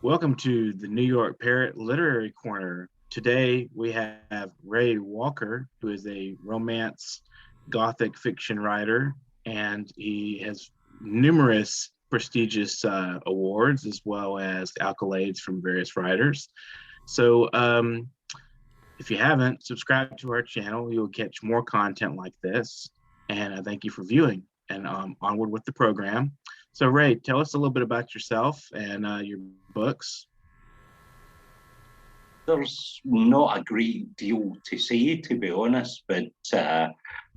Welcome to the New York Parrot Literary Corner. Today we have Ray Walker, who is a romance gothic fiction writer, and he has numerous prestigious awards as well as accolades from various writers. So if you haven't, subscribe to our channel. You'll catch more content like this. And thank you for viewing, and onward with the program. So Ray, tell us a little bit about yourself and your books. There's not a great deal to say, to be honest, but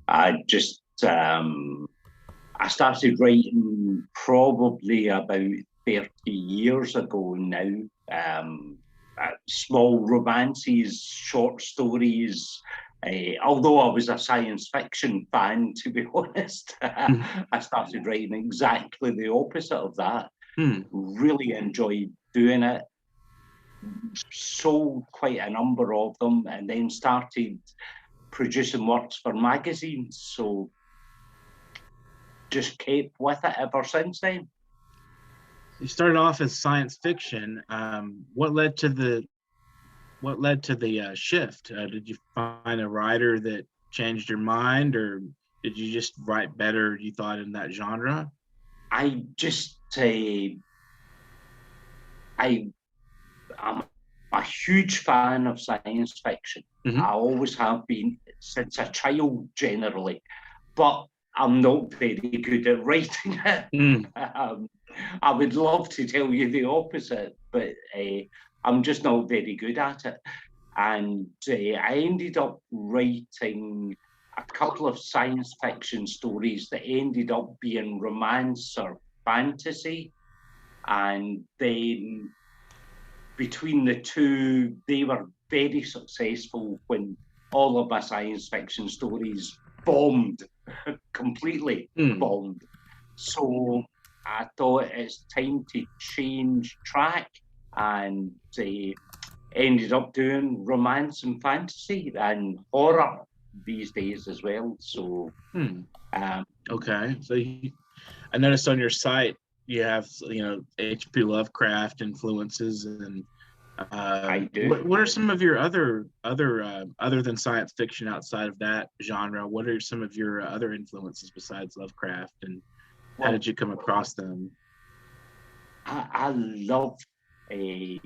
I started writing probably about 30 years ago now. Small romances, short stories. Although I was a science fiction fan, to be honest, I started writing exactly the opposite of that. Really enjoyed doing it. Sold quite a number of them, and then started producing works for magazines. So just kept with it ever since then. You started off as science fiction. What led to the shift? Did you find a writer that changed your mind, or did you just write better, you thought, in that genre? I'm a huge fan of science fiction. I always have been since a child, generally, but I'm not very good at writing it. I would love to tell you the opposite, but I'm just not very good at it. And I ended up writing a couple of science fiction stories that ended up being romance or fantasy. And then between the two, they were very successful when all of my science fiction stories bombed, completely bombed. So I thought it's time to change track, and ended up doing romance and fantasy and horror these days as well. So okay, so I noticed on your site you have H.P. Lovecraft influences, and I do. What are some of your other than science fiction, outside of that genre? What are some of your other influences besides Lovecraft, and how did you come across them? I love. I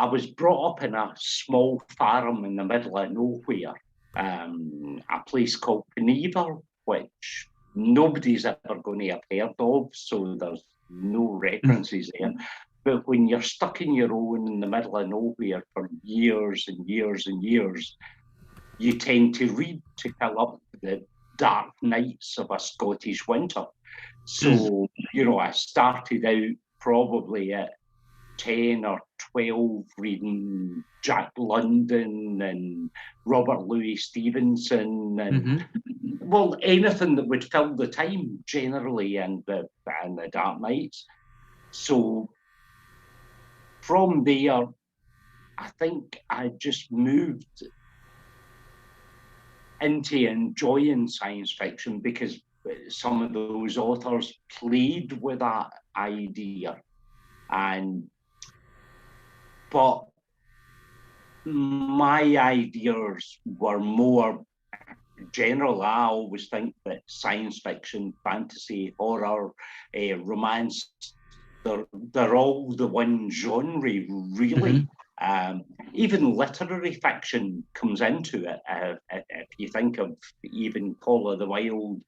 was brought up in a small farm in the middle of nowhere, a place called Pickering, which nobody's ever going to have heard of, so there's no references there. But when you're stuck in your own in the middle of nowhere for years and years and years, you tend to read to fill up the dark nights of a Scottish winter. So, I started out probably at 10 or 12 reading Jack London and Robert Louis Stevenson and well, anything that would fill the time generally and the dark nights. So from there, I think I just moved into enjoying science fiction because some of those authors played with that idea. But my ideas were more general. I always think that science fiction, fantasy, horror, romance, they're all the one genre, really. Even literary fiction comes into it. If you think of even Call of the Wild,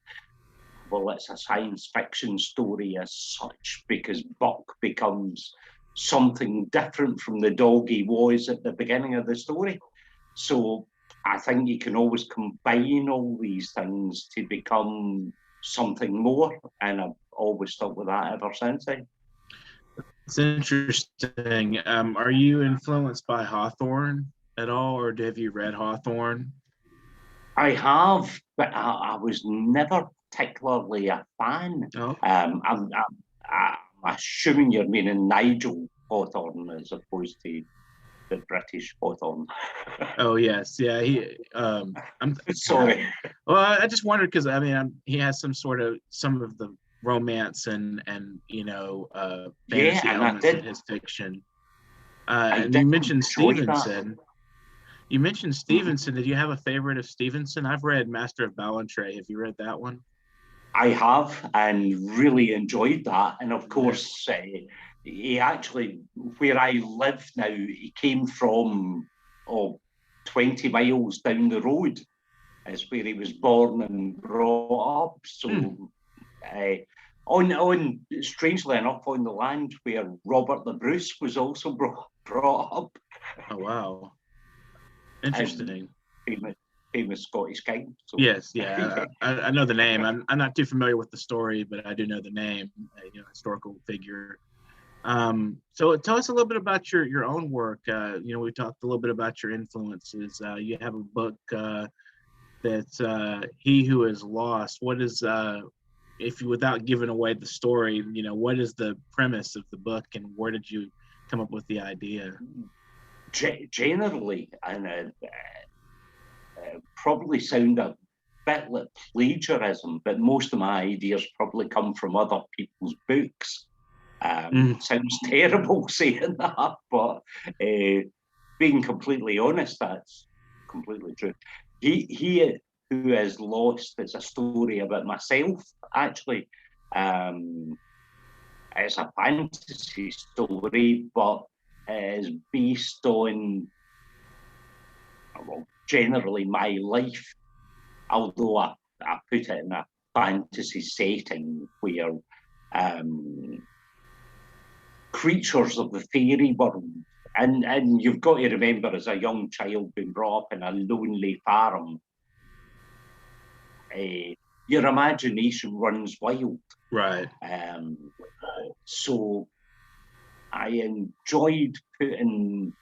well, it's a science fiction story as such, because Buck becomes something different from the dog he was at the beginning of the story. So I think you can always combine all these things to become something more, and I've always stuck with that ever since then. It's interesting. Are you influenced by Hawthorne at all, or have you read Hawthorne? I have, but I was never particularly a fan. Oh. I'm assuming you're meaning Nigel Hawthorne as opposed to the British Hawthorne. Oh yes, yeah. I'm sorry. Well, I just wondered because he has some of the romance and fantasy elements in his fiction. And you mentioned enjoy Stevenson. You mentioned Stevenson. Did you have a favorite of Stevenson? I've read Master of Ballantrae. Have you read that one? I have, and really enjoyed that. And of course, he actually, where I live now, he came from 20 miles down the road. Is where he was born and brought up. So, on strangely enough, on the land where Robert the Bruce was also brought up. Oh wow! Interesting. Famous Scottish king. So. Yes, yeah, I know the name. I'm not too familiar with the story, but I do know the name. Historical figure. So tell us a little bit about your own work. We talked a little bit about your influences. You have a book that's He Who Is Lost. What is without giving away the story, what is the premise of the book, and where did you come up with the idea? Generally, and probably sound a bit like plagiarism, but most of my ideas probably come from other people's books. Sounds terrible saying that, but being completely honest, that's completely true. He Who Is Lost is a story about myself, actually. It's a fantasy story, but is based on, generally my life, although I put it in a fantasy setting where creatures of the fairy world, and you've got to remember, as a young child being brought up in a lonely farm, your imagination runs wild. Right. So I enjoyed putting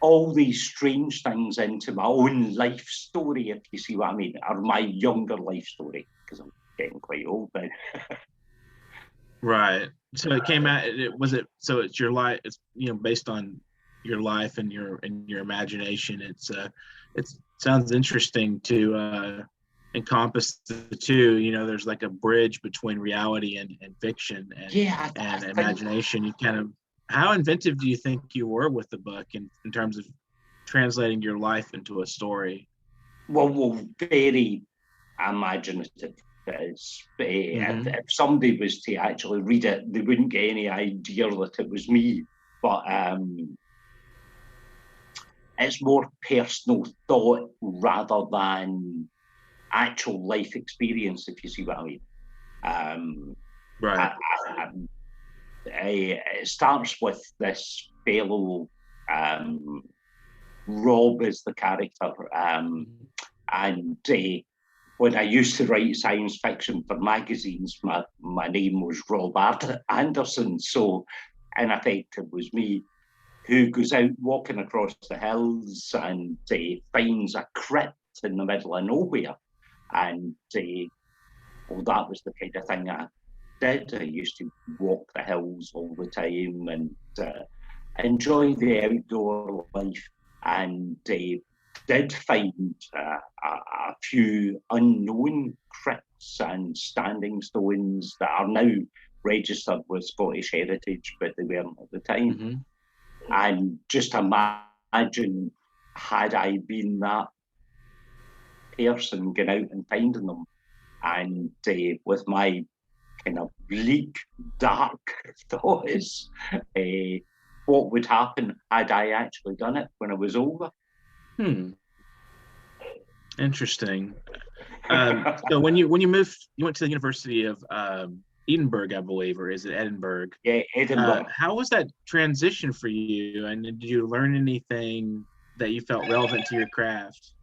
all these strange things into my own life story, if you see what I mean, or my younger life story, because I'm getting quite old now. Right. So it came out. So it's your life. It's based on your life and your imagination. It sounds interesting to encompass the two. There's like a bridge between reality and fiction and imagination. You kind of, how inventive do you think you were with the book in terms of translating your life into a story? Well, very imaginative. If somebody was to actually read it, they wouldn't get any idea that it was me. But it's more personal thought rather than actual life experience, if you see what I mean. Right. It starts with this fellow, Rob is the character, and when I used to write science fiction for magazines, my name was Rob Anderson. So, in effect, it was me who goes out walking across the hills and finds a crypt in the middle of nowhere. And that was the kind of thing I did. I used to walk the hills all the time and enjoy the outdoor life, and did find a few unknown crypts and standing stones that are now registered with Scottish Heritage, but they weren't at the time. Mm-hmm. And just imagine, had I been that person going out and finding them, and with my kind of bleak, dark thoughts, what would happen had I actually done it when I was older? Interesting. So when you moved, you went to the University of Edinburgh, I believe, or is it Edinburgh? Yeah, Edinburgh. How was that transition for you? And did you learn anything that you felt relevant to your craft?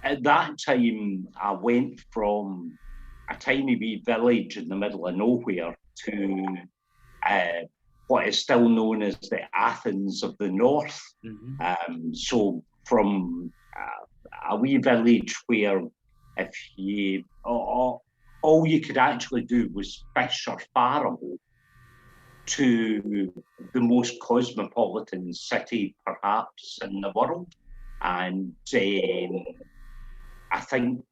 At that time, I went from a tiny wee village in the middle of nowhere to what is still known as the Athens of the North. Mm-hmm. So from a wee village where if you all you could actually do was fish or farm, to the most cosmopolitan city perhaps in the world. And I think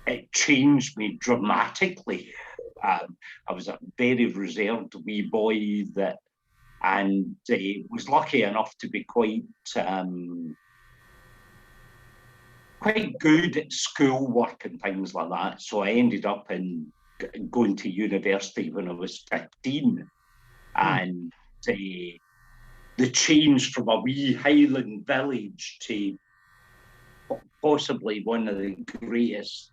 it changed me dramatically. I was a very reserved wee boy that and was lucky enough to be quite good at schoolwork and things like that. So I ended up going to university when I was 15, and the change from a wee Highland village to possibly one of the greatest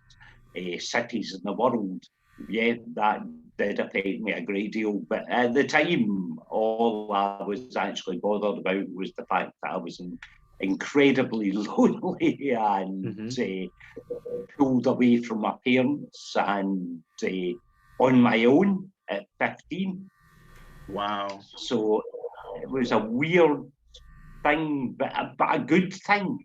cities in the world, yeah, that did affect me a great deal. But at the time, all I was actually bothered about was the fact that I was incredibly lonely and pulled away from my parents and on my own at 15. Wow. So it was a weird thing, but a good thing.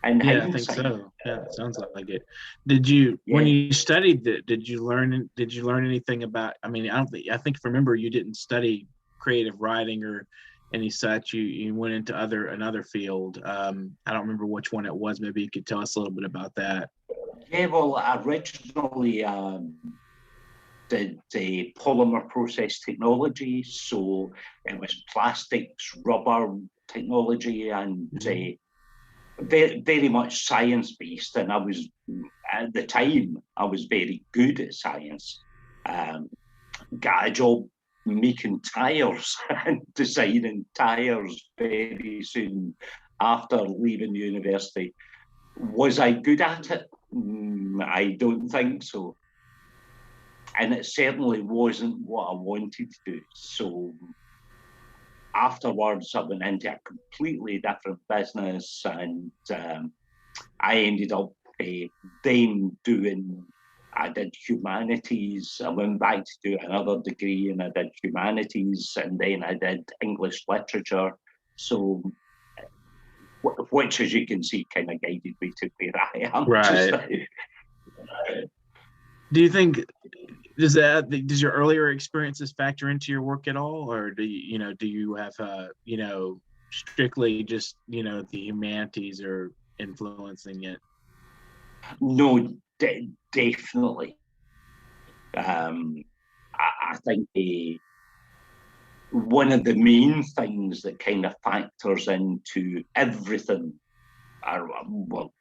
Yeah, I think so. Yeah, it sounds like it. Did you, when you studied that, did you learn anything about, I mean, I think remember you didn't study creative writing or any such. You went into another field. I don't remember which one it was. Maybe you could tell us a little bit about that. Yeah, well, originally did polymer process technology, so it was plastics, rubber technology, and very, very much science-based. And I was, at the time, I was very good at science. Got a job making tires and designing tires very soon after leaving university. Was I good at it? I don't think so. And it certainly wasn't what I wanted to do. So afterwards, I went into a completely different business, and I ended up then I did humanities. I went back to do another degree, and I did humanities, and then I did English literature. So, which, as you can see, kind of guided me to where I am. Right. Do you think, does your earlier experiences factor into your work at all, or do you have strictly just the humanities are influencing it? No, definitely. I think one of the main things that kind of factors into everything, well,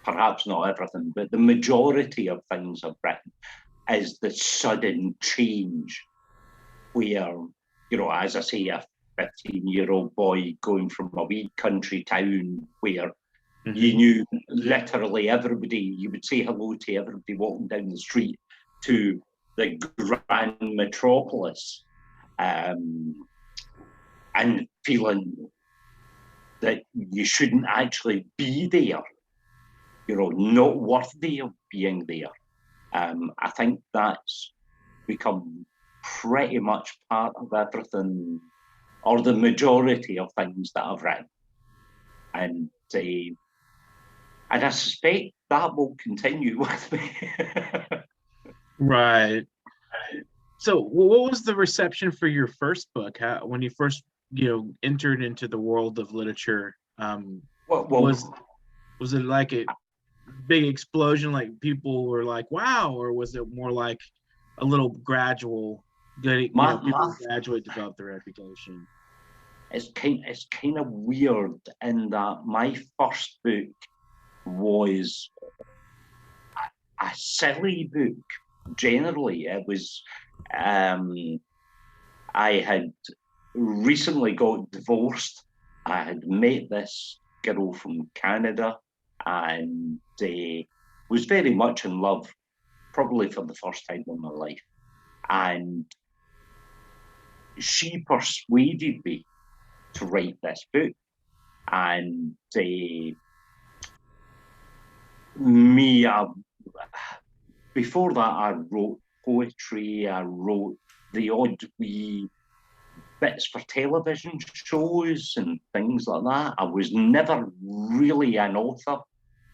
perhaps not everything, but the majority of things I've written is the sudden change where, as I say, a 15-year-old boy going from a wee country town where you knew literally everybody, you would say hello to everybody walking down the street, to the grand metropolis, and feeling that you shouldn't actually be there, not worthy of being there. I think that's become pretty much part of everything, or the majority of things that I've written. And I suspect that will continue with me. Right. So what was the reception for your first book? When you first, entered into the world of literature, was it like a big explosion, like people were like, wow, or was it more like a little gradual, people gradually develop their reputation? It's kind of weird in that my first book was a silly book. Generally, it was, I had recently got divorced. I had met this girl from Canada and was very much in love, probably for the first time in my life. And she persuaded me to write this book. And before that, I wrote poetry, I wrote the odd wee bits for television shows and things like that. I was never really an author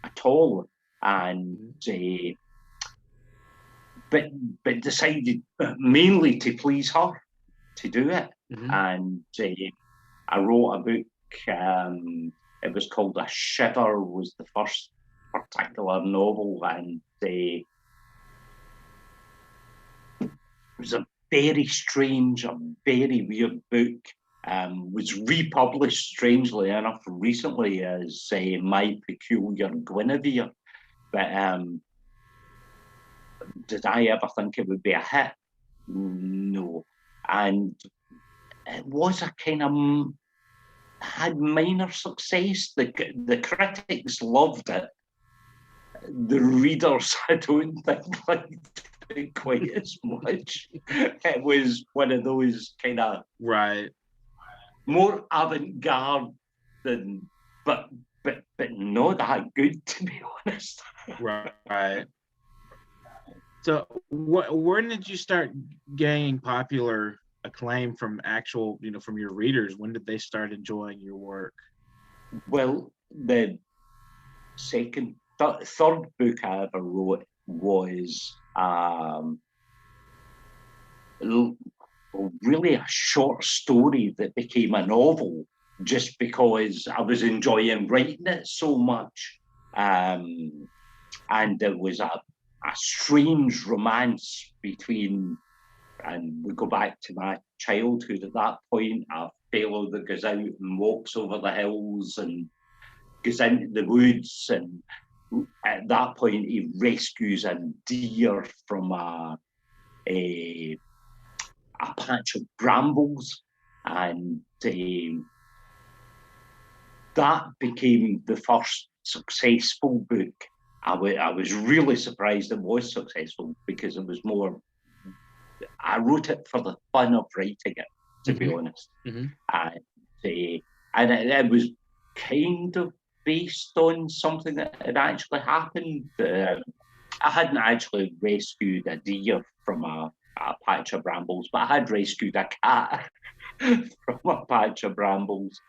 at all, and but decided mainly to please her to do it. And I wrote a book. It was called A Shiver, was the first particular novel, and it was a very strange, a very weird book. was republished, strangely enough, recently as My Peculiar Guinevere. But did I ever think it would be a hit? No. And it was a kind of, had minor success. The critics loved it. The readers, I don't think, liked it quite as much. It was one of those kind of more avant-garde than, but not that good, to be honest. Right. So, when did you start gaining popular acclaim from actual, from your readers? When did they start enjoying your work? Well, the third book I ever wrote was really a short story that became a novel, just because I was enjoying writing it so much. And it was a strange romance between, and we go back to my childhood at that point, a fellow that goes out and walks over the hills and goes into the woods, and at that point he rescues a deer from a patch of brambles, and that became the first successful book. I was really surprised it was successful, because it was more, I wrote it for the fun of writing it, to be honest. And it was kind of based on something that had actually happened. I hadn't actually rescued a deer from a patch of brambles, but I had rescued a cat from a patch of brambles.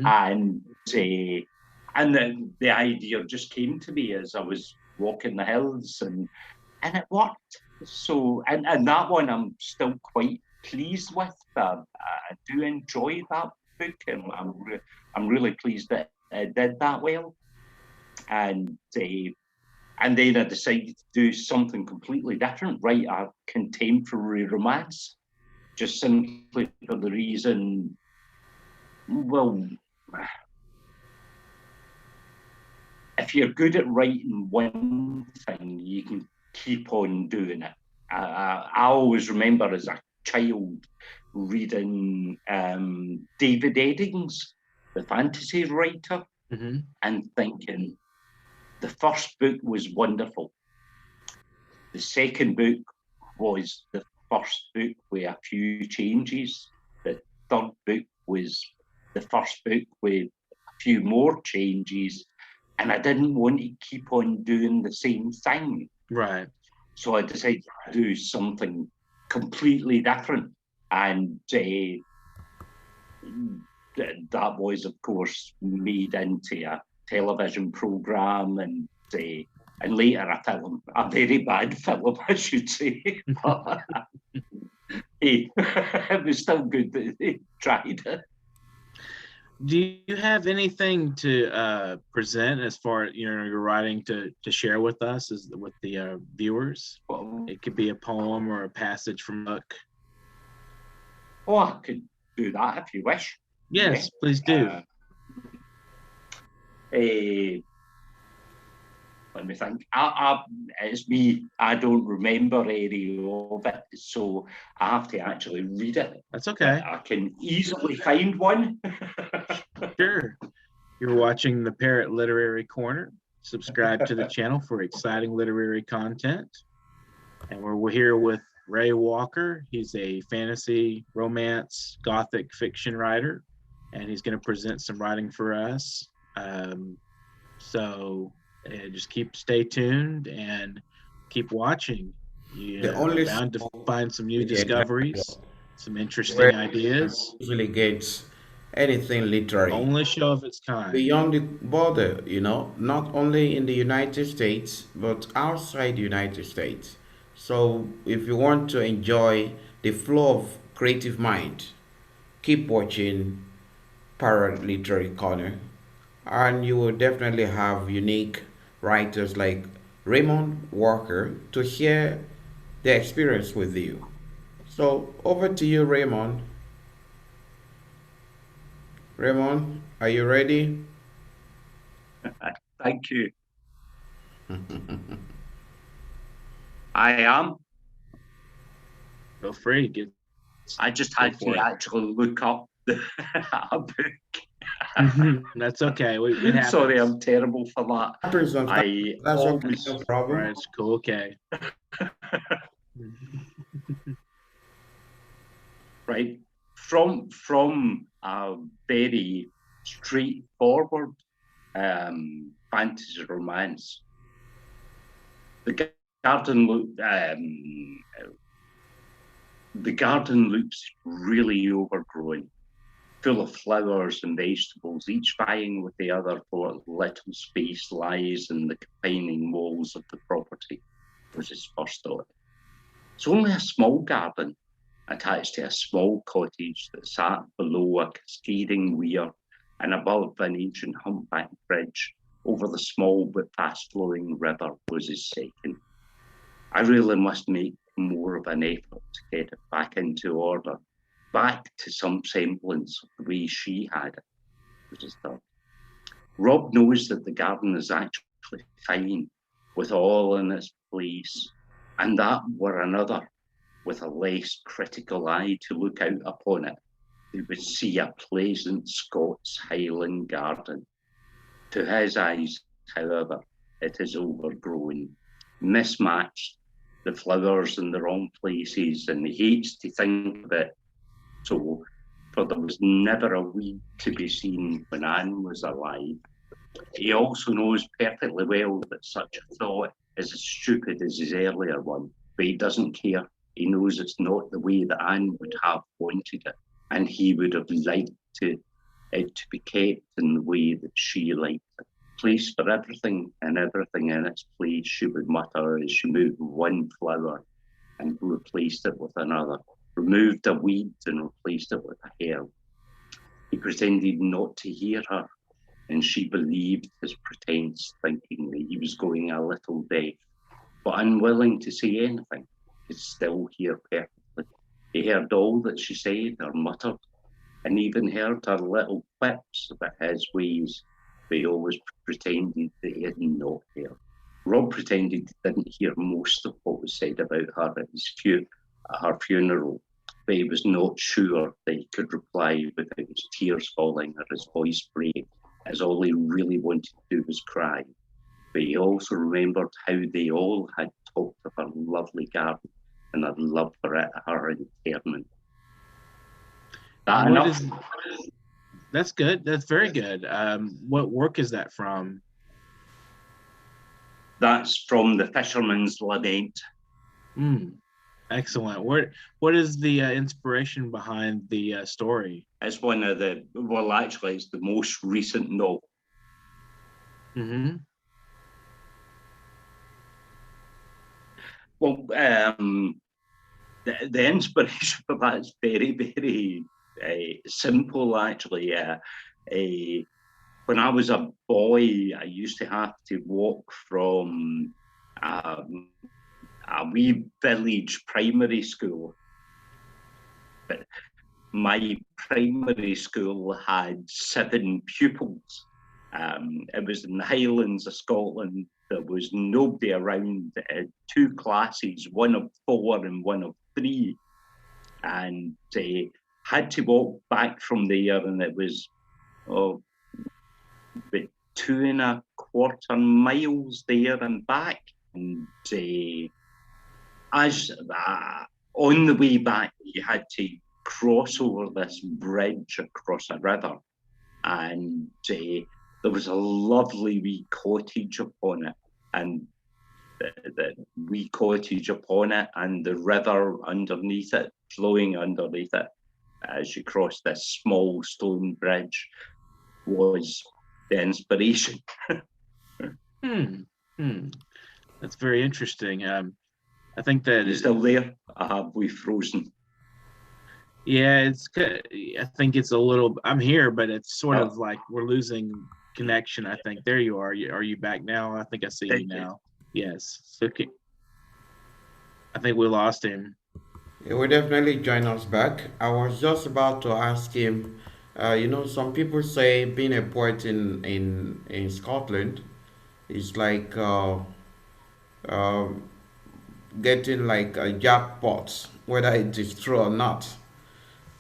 And the idea just came to me as I was walking the hills, and it worked. So, and that one I'm still quite pleased with. I do enjoy that book, and I'm really pleased that it did that well. And then I decided to do something completely different, write a contemporary romance, just simply for the reason, well, if you're good at writing one thing, you can keep on doing it. I always remember as a child reading David Eddings, the fantasy writer, and thinking the first book was wonderful. The second book was the first book with a few changes. The third book was the first book with a few more changes. And I didn't want to keep on doing the same thing. Right. So I decided to do something completely different. And that was, of course, made into a television program, and later a film, a very bad film, I should say. But hey, it was still good that they tried it. Do you have anything to present as far as your writing to share with us, with the viewers? It could be a poem or a passage from a book. Oh, I could do that if you wish. Yes, please do. Let me think. It's me. I don't remember any of it, so I have to actually read it. That's okay. I can easily find one. Sure. You're watching the Parrot Literary Corner. Subscribe to the channel for exciting literary content. And we're here with Ray Walker. He's a fantasy, romance, gothic fiction writer, and he's going to present some writing for us. So just stay tuned and keep watching. You're bound to find some new discoveries, some interesting ideas. Usually gets anything literary. Only show of its kind. Beyond the border, not only in the United States, but outside the United States. So if you want to enjoy the flow of creative mind, keep watching Parrot Literary Corner, and you will definitely have unique writers like Raymond Walker to share their experience with you. So over to you, Raymond. Raymond, are you ready? Thank you. I am. Feel free. I just had to actually look up the book. That's okay. It happens. Sorry, I'm terrible for that. That's okay, no problem. Right, it's cool. Okay. Right. From a very straightforward fantasy romance, the garden looks really overgrown, full of flowers and vegetables, each vying with the other for what little space lies in the confining walls of the property, was his first thought. It's only a small garden attached to a small cottage that sat below a cascading weir and above an ancient humpback bridge over the small but fast-flowing river, was his second. I really must make more of an effort to get it back into order, back to some semblance of the way she had it, was his third. Rob knows that the garden is actually fine, with all in its place, and that were another, with a less critical eye to look out upon it, he would see a pleasant Scots Highland garden. To his eyes, however, it is overgrown, mismatched, the flowers in the wrong places, and he hates to think of it. So, for there was never a weed to be seen when Anne was alive. He also knows perfectly well that such a thought is as stupid as his earlier one, but he doesn't care. He knows it's not the way that Anne would have wanted it, and he would have liked it to be kept in the way that she liked it. Place for everything and everything in its place, she would mutter as she moved one flower and replaced it with another, removed a weed and replaced it with a herb. He pretended not to hear her, and she believed his pretense, thinking that he was going a little deaf, but unwilling to say anything, could still hear perfectly. He heard all that she said or muttered, and even heard her little quips about his ways, but he always pretended that he had not heard. Rob pretended he didn't hear most of what was said about her at her funeral, but he was not sure that he could reply without his tears falling or his voice break, as all he really wanted to do was cry. But he also remembered how they all had talked of her lovely garden and had love for it, her interment. That's good. That's very good. What work is that from? That's from The Fisherman's Lament. Excellent. What is the inspiration behind the story? It's one of the, well, actually, it's the most recent novel. Mm-hmm. Well, the inspiration for that is very, very simple, actually. When I was a boy, I used to have to walk from a wee village primary school. But my primary school had 7 pupils. It was in the Highlands of Scotland. There was nobody around. 2 classes, one of 4 and one of 3. And had to walk back from there, and it was about 2.25 miles there and back. And as on the way back, you had to cross over this bridge across a river, and there was a lovely wee cottage upon it, and the wee cottage upon it, and the river underneath it, flowing underneath it, as you cross this small stone bridge, was the inspiration. That's very interesting. I think that You're still there? Have we frozen? Yeah, it's good. I think it's a little. I'm here, but it's sort of like we're losing connection. I think there you are. Are you back now? I think I see you now. Yes. Okay. I think we lost him. He will definitely join us back. I was just about to ask him Some people say being a poet in Scotland is like uh, getting like a jackpot, whether it is true or not.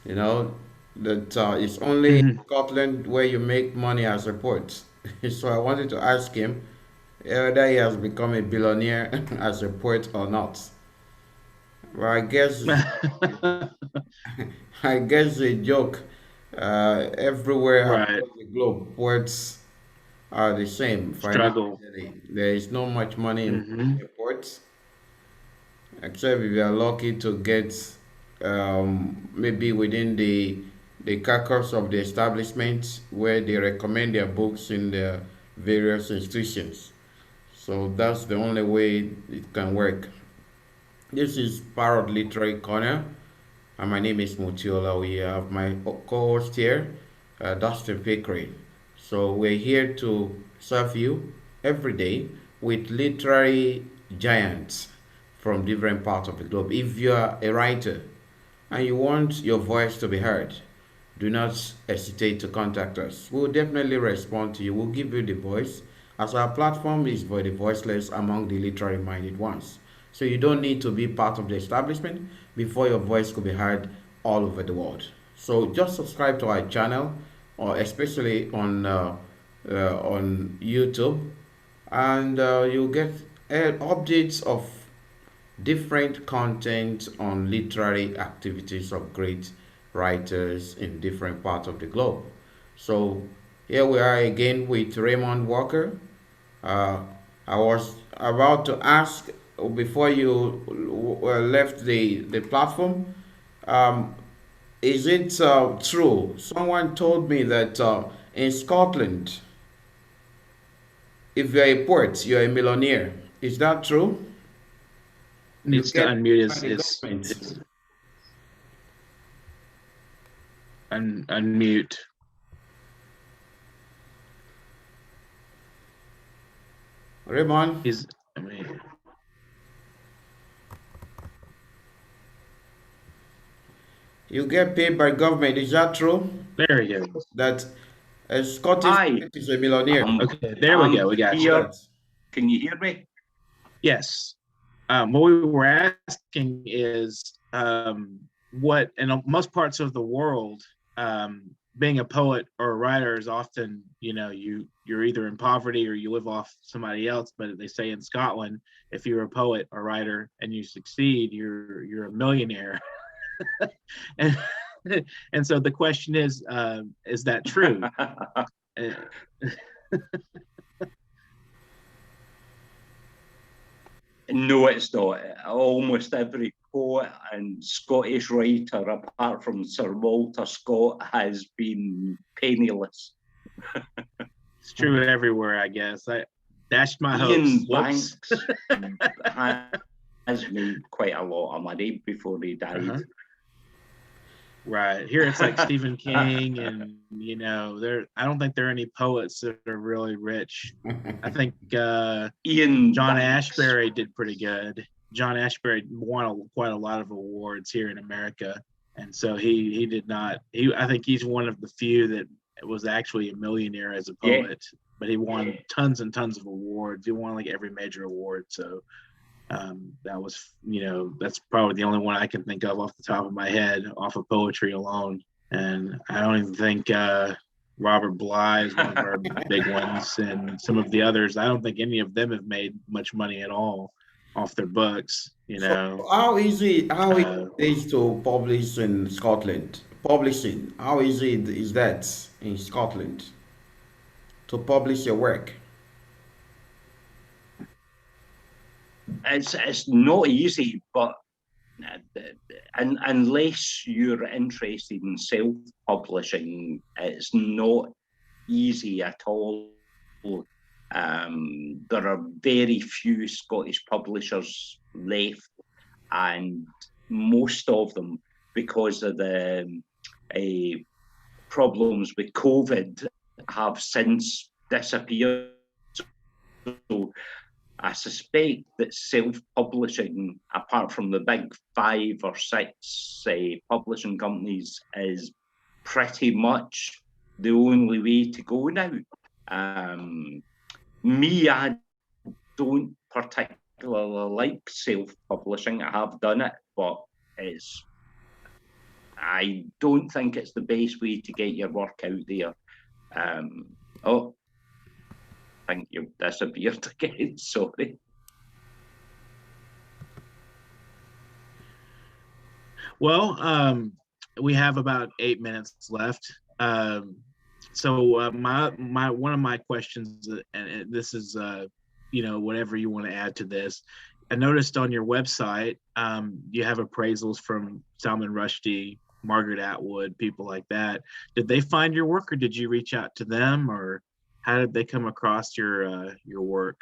You know, that it's only in Mhm. Scotland where you make money as a poet. So I wanted to ask him whether he has become a billionaire as a poet or not. Well, I guess a joke. Everywhere Right. across the globe, poets are the same Struggle. financially. There is not much money in Hmm. being a poet, except if you are lucky to get maybe within the carcass of the establishment where they recommend their books in the various institutions. So that's the only way it can work. This is Parrot Literary Corner, and my name is Mutiu. We have my co-host here, Dustin Pickering. So we're here to serve you every day with literary giants from different parts of the globe. If you are a writer and you want your voice to be heard, do not hesitate to contact us. We'll definitely respond to you. We'll give you the voice, as our platform is for the voiceless among the literary minded ones. So you don't need to be part of the establishment before your voice could be heard all over the world. So just subscribe to our channel, or especially on YouTube, and you'll get updates of different content on literary activities of great writers in different parts of the globe. So here we are again with Raymond Walker. Uh, I was about to ask before you left the platform, um, is it true? Someone told me that in Scotland, if you're a poet, you're a millionaire. Is that true? You Needs to get unmute by the government. his unmute. Raymond, He's. I mean, you get paid by government. Is that true? there he goes. That a Scottish Hi, poet is a millionaire. I'm Okay, there we go. I'm We got What's you. here. that? Can you hear me? Yes. What we were asking is what in most parts of the world, being a poet or a writer is often, you're either in poverty or you live off somebody else. But they say in Scotland, if you're a poet or writer and you succeed, you're a millionaire. and and so the question is that true? No, it's not. Almost every poet and Scottish writer, apart from Sir Walter Scott, has been penniless. It's true everywhere, I guess. I dashed my Ian hopes. Whoops. Banks has made quite a lot of money before he died. Uh-huh. Right. Here it's like Stephen King and I don't think there are any poets that are really rich. I think Ian John Banks. Ashbery did pretty good. John Ashbery won quite a lot of awards here in America. And so he did not I think he's one of the few that was actually a millionaire as a poet, but he won tons and tons of awards. He won like every major award. So that was, that's probably the only one I can think of off the top of my head, off of poetry alone. And I don't even think Robert Bly is one of our big ones, and some of the others. I don't think any of them have made much money at all off their books. So how easy it is to publish in Scotland? Publishing, how easy is that in Scotland to publish your work? It's not easy, but unless you're interested in self-publishing, it's not easy at all. There are very few Scottish publishers left, and most of them, because of the problems with COVID, have since disappeared. So I suspect that self-publishing, apart from the big 5 or 6 publishing companies, is pretty much the only way to go now. I don't particularly like self-publishing. I have done it, but I don't think it's the best way to get your work out there. I think you've disappeared again, sorry. Well, we have about 8 minutes left. So my one of my questions, and this is whatever you want to add to this. I noticed on your website you have appraisals from Salman Rushdie, Margaret Atwood, people like that. Did they find your work, or did you reach out to them, or how did they come across your work?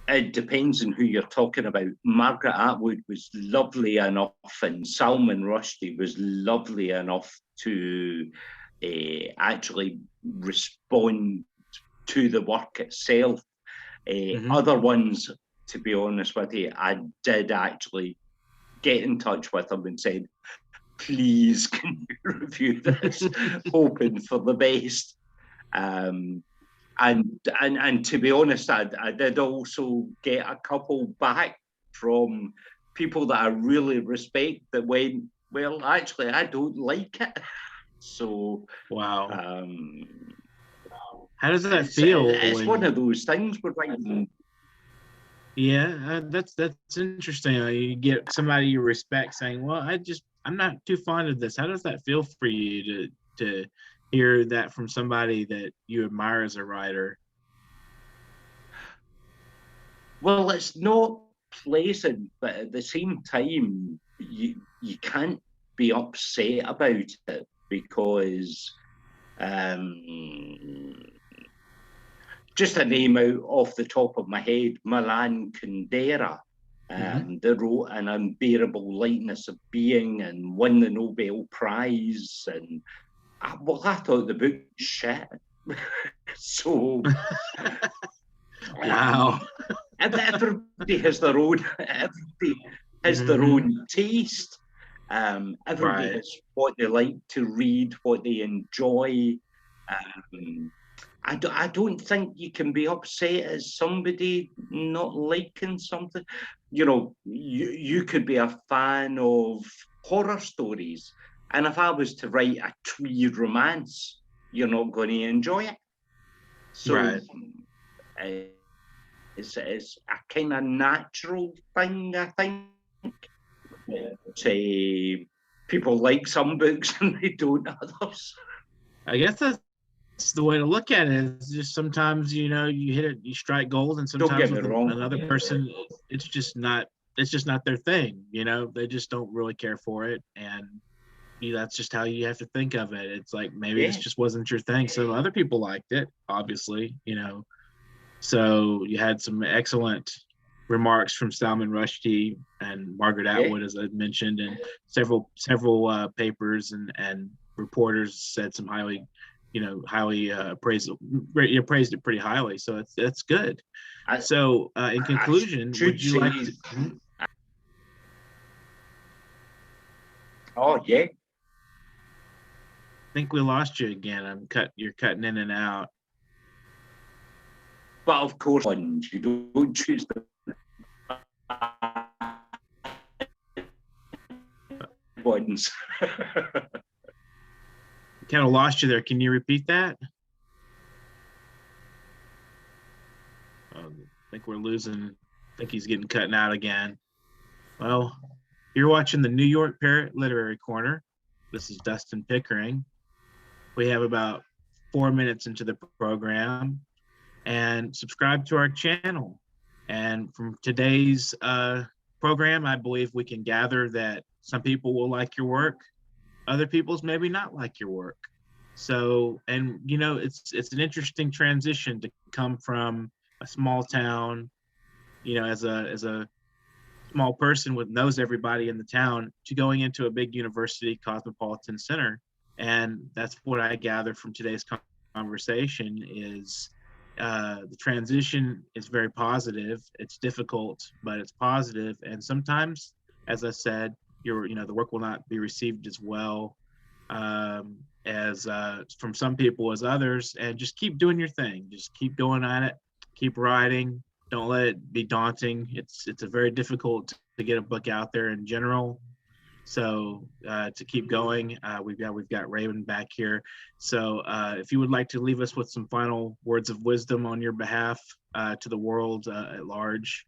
It depends on who you're talking about. Margaret Atwood was lovely enough, and Salman Rushdie was lovely enough to actually respond to the work itself. Other ones, to be honest with you, I did actually get in touch with them and said, please, can you review this? Hoping for the best. And to be honest, I did also get a couple back from people that I really respect that went, well, actually, I don't like it. So, wow. How does that feel? It's one of those things we're writing. Yeah, that's interesting. You get somebody you respect saying, well, I'm not too fond of this. How does that feel for you to hear that from somebody that you admire as a writer? Well, it's not pleasant, but at the same time, you can't be upset about it because just a name out off the top of my head, Milan Kundera, they wrote An Unbearable Lightness of Being and won the Nobel Prize, and I thought the book was shit. So, wow. Everybody has their own. Everybody has their own taste. Everybody has what they like to read, what they enjoy. I don't think you can be upset as somebody not liking something. You could be a fan of horror stories. And if I was to write a twee romance, you're not going to enjoy it. So it's a kind of natural thing, I think. Say people like some books and they don't others. I guess that's the way to look at it. Is just sometimes you hit it, you strike gold, and sometimes don't get me wrong, another person, it's just not their thing. They just don't really care for it, and that's just how you have to think of it. It's like maybe this just wasn't your thing. So other people liked it, obviously, So you had some excellent remarks from Salman Rushdie and Margaret Atwood, as I mentioned, and several papers and reporters said some highly praised it pretty highly. So that's good. So in conclusion, would you like to? Oh yeah. I think we lost you again. You're cutting in and out. But of course, you don't choose the ones. Kind of lost you there. Can you repeat that? I think we're losing. I think he's getting cut out again. Well, you're watching the New York Parrot Literary Corner. This is Dustin Pickering. We have about 4 minutes into the program, and subscribe to our channel. And from today's program, I believe we can gather that some people will like your work, other people's maybe not like your work. So, and it's an interesting transition to come from a small town, as a small person knows everybody in the town, to going into a big university cosmopolitan center. And that's what I gather from today's conversation is the transition is very positive. It's difficult, but it's positive. And sometimes, as I said, the work will not be received as well as from some people as others. And just keep doing your thing. Just keep going at it. Keep writing. Don't let it be daunting. It's a very difficult to get a book out there in general. So to keep going, we've got Raymond back here. So if you would like to leave us with some final words of wisdom on your behalf to the world at large,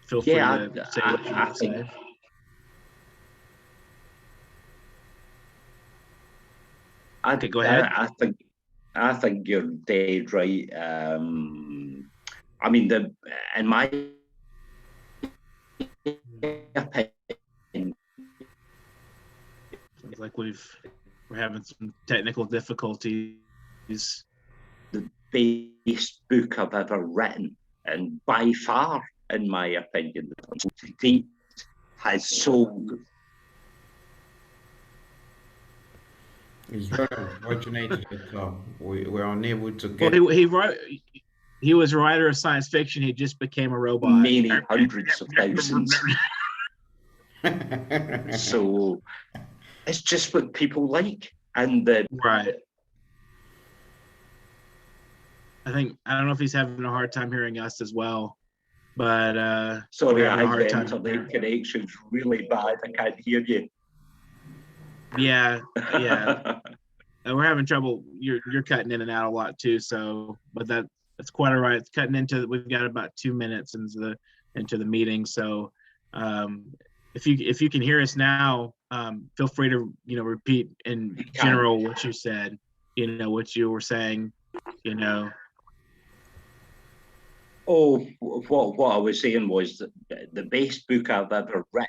feel free to say what you want to say. Okay, go ahead. I think you're dead right. I mean, in my opinion, sounds like we're having some technical difficulties. The best book I've ever written, and by far, in my opinion, to date, has sold. It's very unfortunate that we're unable to get. Well, he was a writer of science fiction. He just became a robot. Many hundreds of thousands. So it's just what people like, and right. I don't know if he's having a hard time hearing us as well, but sorry, I have the internet connection's really bad. I can't hear you. Yeah. We're having trouble. You're cutting in and out a lot too. So, but that's quite all right. It's cutting into. We've got about 2 minutes into the meeting. So, if you can hear us now, feel free to repeat in general what you said. What you were saying. Oh, what I was saying was that the best book I've ever written,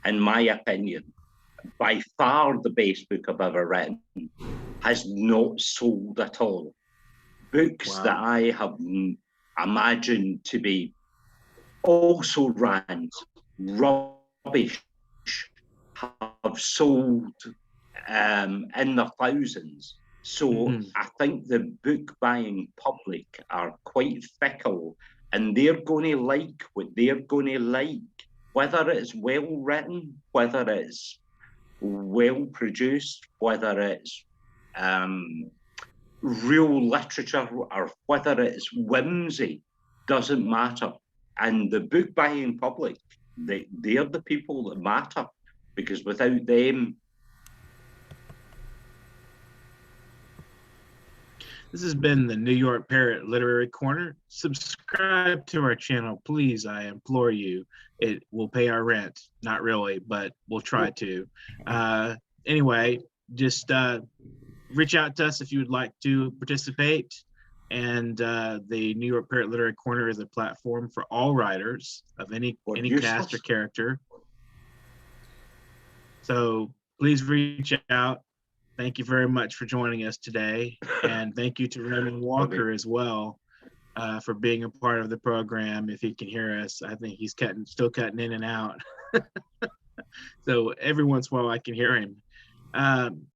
in my opinion, by far the best book I've ever written, has not sold at all. Books that I have imagined to be also rant, rubbish, have sold in the thousands. So I think the book buying public are quite fickle, and they're going to like what they're going to like, whether it's well written, whether it's well produced, whether it's real literature, or whether it's whimsy, doesn't matter. And the book buying public, they're the people that matter, because without them. This has been the New York Parrot Literary Corner. Subscribe to our channel, please. I implore you. It will pay our rent. Not really, but we'll try to. Anyway, just reach out to us if you would like to participate. And the New York Parrot Literary Corner is a platform for all writers of any cast or character. So please reach out. Thank you very much for joining us today. And thank you to Raymond Walker as well for being a part of the program. If he can hear us, I think he's still cutting in and out. So every once in a while I can hear him.